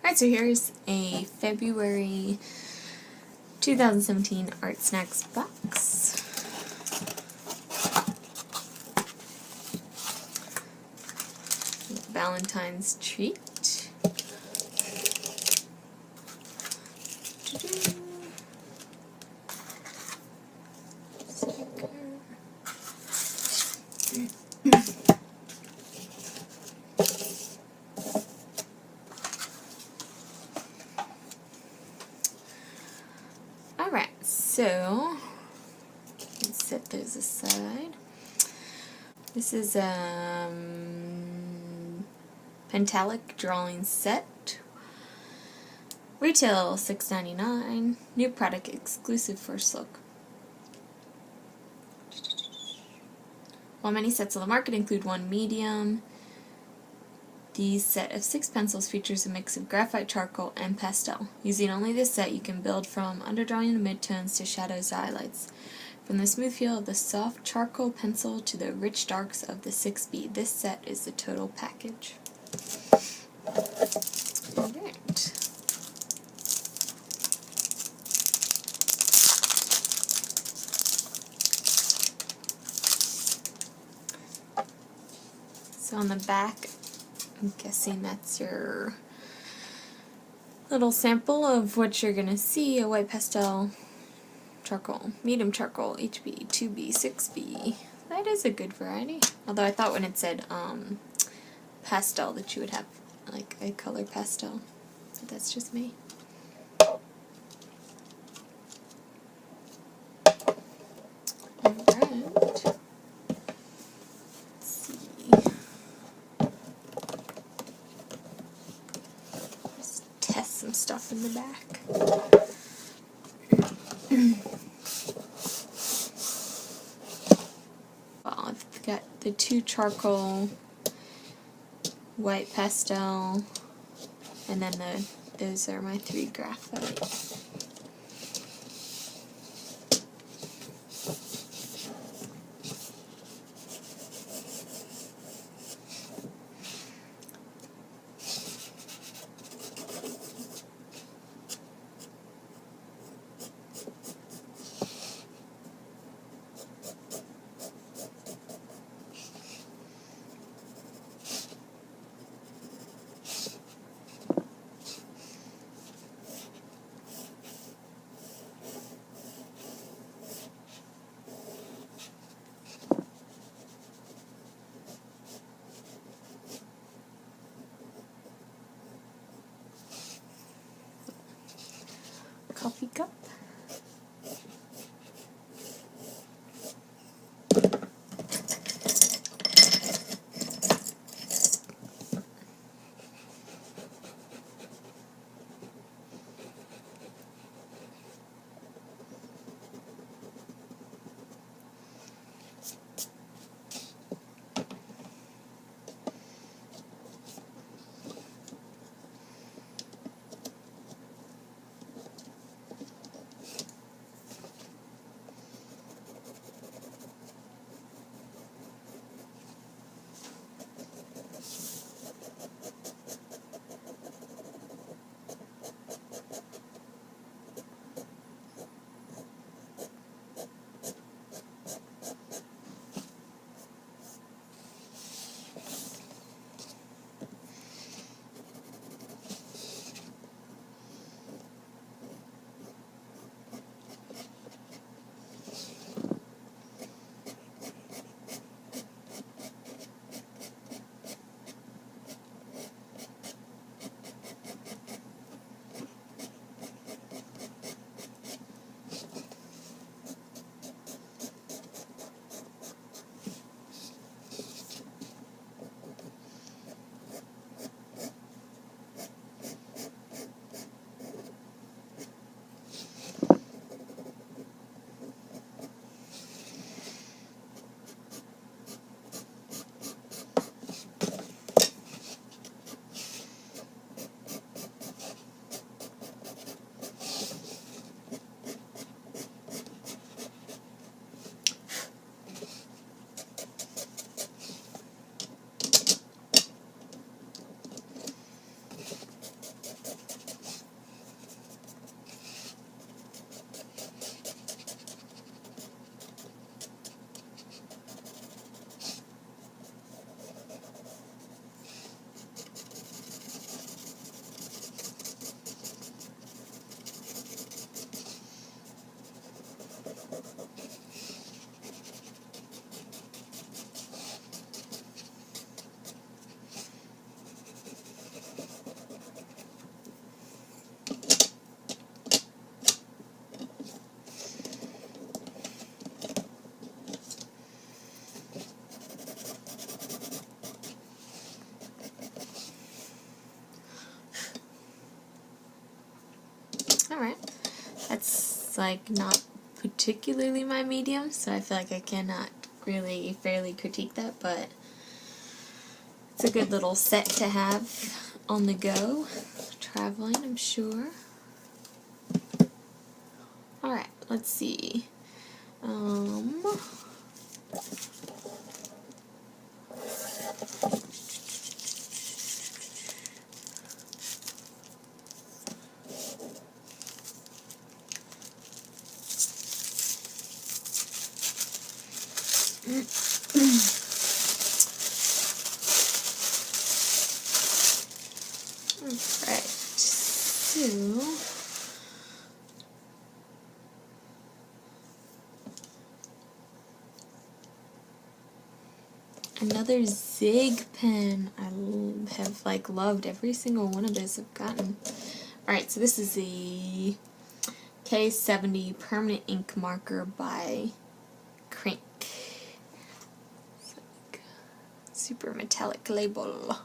Alright, so here's a February 2017 Art Snacks box. Valentine's treat. Alright, so let's set those aside. This is Pentalic drawing set. Retail $6.99. New product exclusive first look. While many sets on the market include one medium, the set of 6 pencils features a mix of graphite, charcoal, and pastel. Using only this set, you can build from underdrawing and midtones to shadows to highlights. From the smooth feel of the soft charcoal pencil to the rich darks of the 6B, this set is the total package. Alright. So on the back, I'm guessing that's your little sample of what you're going to see: a white pastel, charcoal, medium charcoal, HB, 2B, 6B. That is a good variety. Although I thought when it said pastel that you would have like a color pastel. But that's just me. Test some stuff in the back. Well, I've got the 2 charcoal, white pastel, and then those are my 3 graphite. Coffee cup. Alright. That's like not particularly my medium, so I feel like I cannot really fairly critique that, but it's a good little set to have on the go. Traveling, I'm sure. Alright, let's see. Alright, so another Zig pen. I have like loved every single one of those I've gotten. Alright, so this is the K70 permanent ink marker by Krink. It's like super metallic label.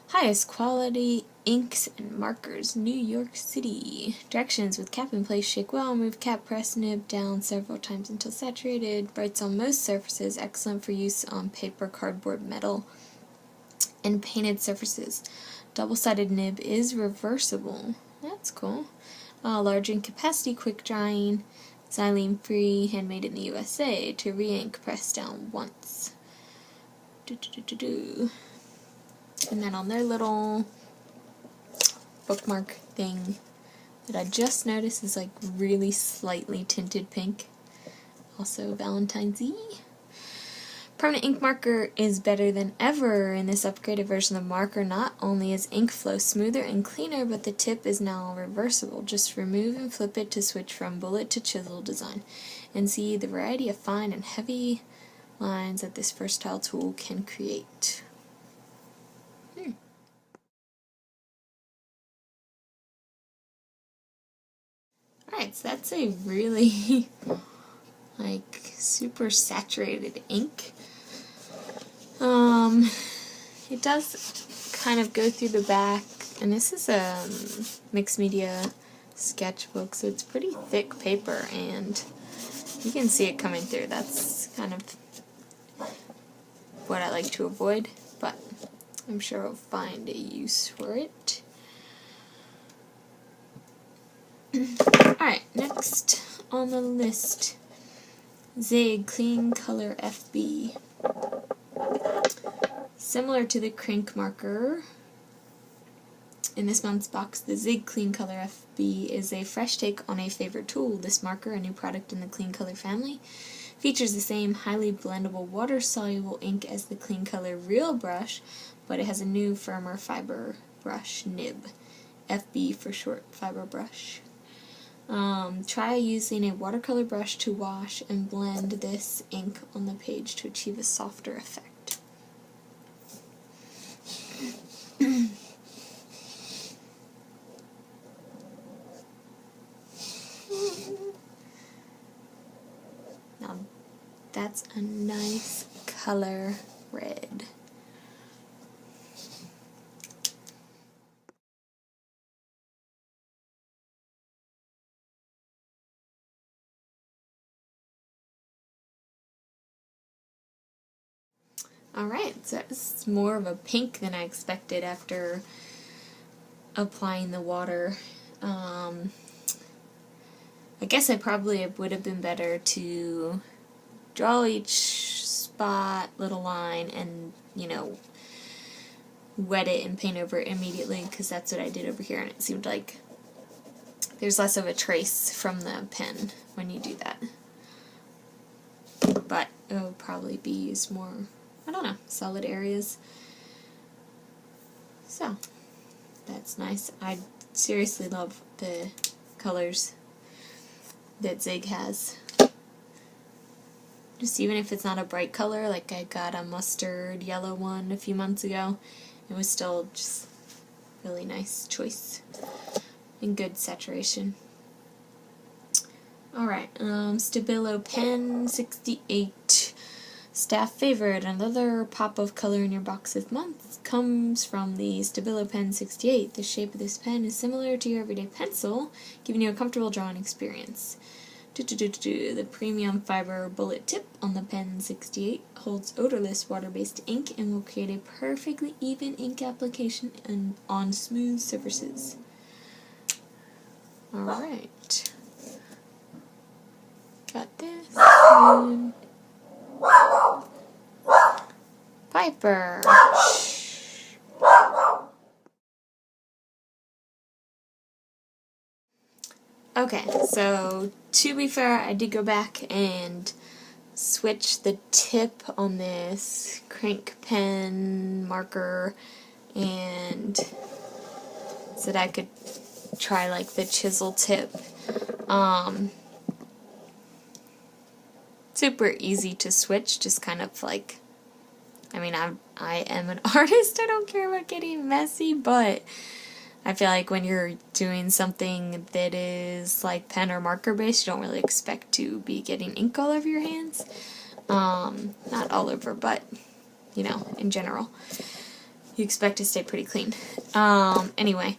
Highest quality inks and markers, New York City. Directions: with cap in place, shake well, move cap, press nib down several times until saturated. Writes on most surfaces, excellent for use on paper, cardboard, metal, and painted surfaces. Double-sided nib is reversible. That's cool. Large ink capacity, quick drying, xylene free, handmade in the USA. To re-ink, press down once. And then on their little bookmark thing that I just noticed is like really slightly tinted pink. Also Valentine's Eve. Permanent ink marker is better than ever. In this upgraded version of the marker, not only is ink flow smoother and cleaner, but the tip is now reversible. Just remove and flip it to switch from bullet to chisel design, and see the variety of fine and heavy lines that this versatile tool can create. Alright, so that's a really like super saturated ink. It does kind of go through the back, and this is a mixed media sketchbook, so it's pretty thick paper, and you can see it coming through. That's kind of what I like to avoid, but I'm sure I'll find a use for it. Alright, next on the list, Zig Clean Color FB. Similar to the Krink marker, in this month's box, the Zig Clean Color FB is a fresh take on a favorite tool. This marker, a new product in the Clean Color family, features the same highly blendable water-soluble ink as the Clean Color Real brush, but it has a new, firmer fiber brush nib. FB for short, fiber brush. Try using a watercolor brush to wash and blend this ink on the page to achieve a softer effect. Now that's a nice color red. Alright, so it's more of a pink than I expected after applying the water. I guess I probably would have been better to draw each spot, little line, and, you know, wet it and paint over it immediately, because that's what I did over here, and it seemed like there's less of a trace from the pen when you do that. But it'll probably be used more, I don't know, solid areas. So, that's nice. I seriously love the colors that Zig has. Just even if it's not a bright color, like I got a mustard yellow one a few months ago, it was still just really nice choice and good saturation. Alright, Stabilo pen 68 Staff favorite, another pop of color in your box this month comes from the Stabilo Pen 68. The shape of this pen is similar to your everyday pencil, giving you a comfortable drawing experience. The premium fiber bullet tip on the Pen 68 holds odorless water-based ink and will create a perfectly even ink application on smooth surfaces. Alright. Got this. And Piper. Okay, so to be fair, I did go back and switch the tip on this Krink pen marker and so that I could try like the chisel tip. Super easy to switch, just kind of like, I mean, I am an artist, I don't care about getting messy, but I feel like when you're doing something that is like pen or marker based, you don't really expect to be getting ink all over your hands. Not all over, but, you know, in general. You expect to stay pretty clean. Anyway,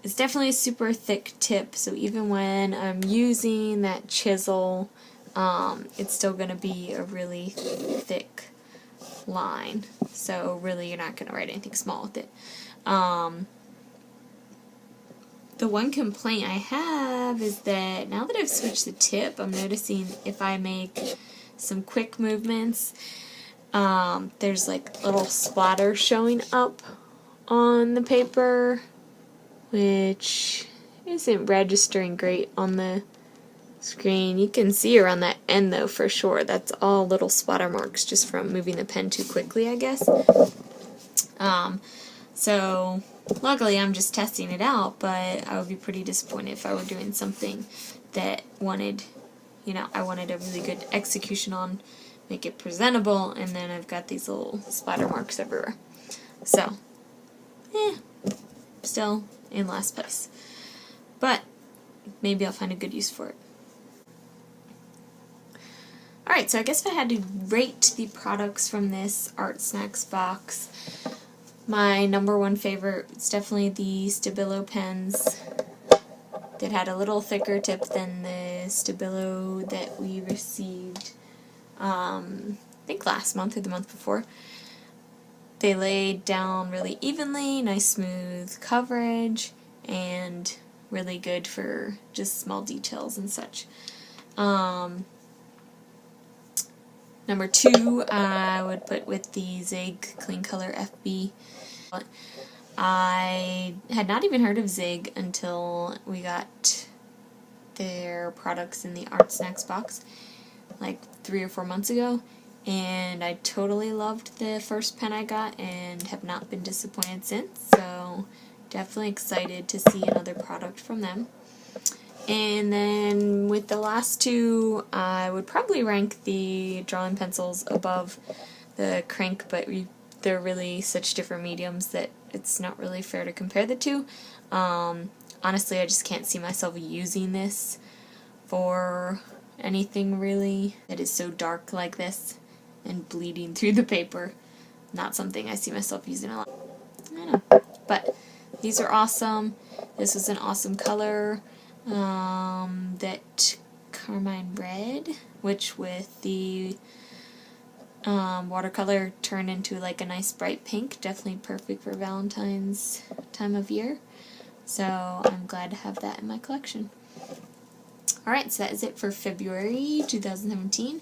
it's definitely a super thick tip, so even when I'm using that chisel, it's still going to be a really thick line. So really you're not going to write anything small with it. The one complaint I have is that now that I've switched the tip, I'm noticing if I make some quick movements, there's like little splatter showing up on the paper, which isn't registering great on the screen. You can see around that end though for sure. That's all little splatter marks just from moving the pen too quickly, I guess. So luckily I'm just testing it out, but I would be pretty disappointed if I were doing something that wanted, you know, I wanted a really good execution on, make it presentable, and then I've got these little splatter marks everywhere. So, still in last place. But maybe I'll find a good use for it. Alright, so I guess if I had to rate the products from this Art Snacks box, my number one favorite is definitely the Stabilo pens that had a little thicker tip than the Stabilo that we received, I think last month or the month before. They laid down really evenly, nice smooth coverage, and really good for just small details and such. Number two, I would put with the Zig Clean Color FB. I had not even heard of Zig until we got their products in the Art Snacks box like 3 or 4 months ago, and I totally loved the first pen I got and have not been disappointed since, so definitely excited to see another product from them. And then with the last two, I would probably rank the drawing pencils above the Krink, but they're really such different mediums that it's not really fair to compare the two. Honestly, I just can't see myself using this for anything really that is so dark like this and bleeding through the paper. Not something I see myself using a lot. I don't know. But these are awesome. This is an awesome color. That carmine red, which with the watercolor turned into like a nice bright pink, definitely perfect for Valentine's time of year. So I'm glad to have that in my collection. Alright, so that is it for February 2017.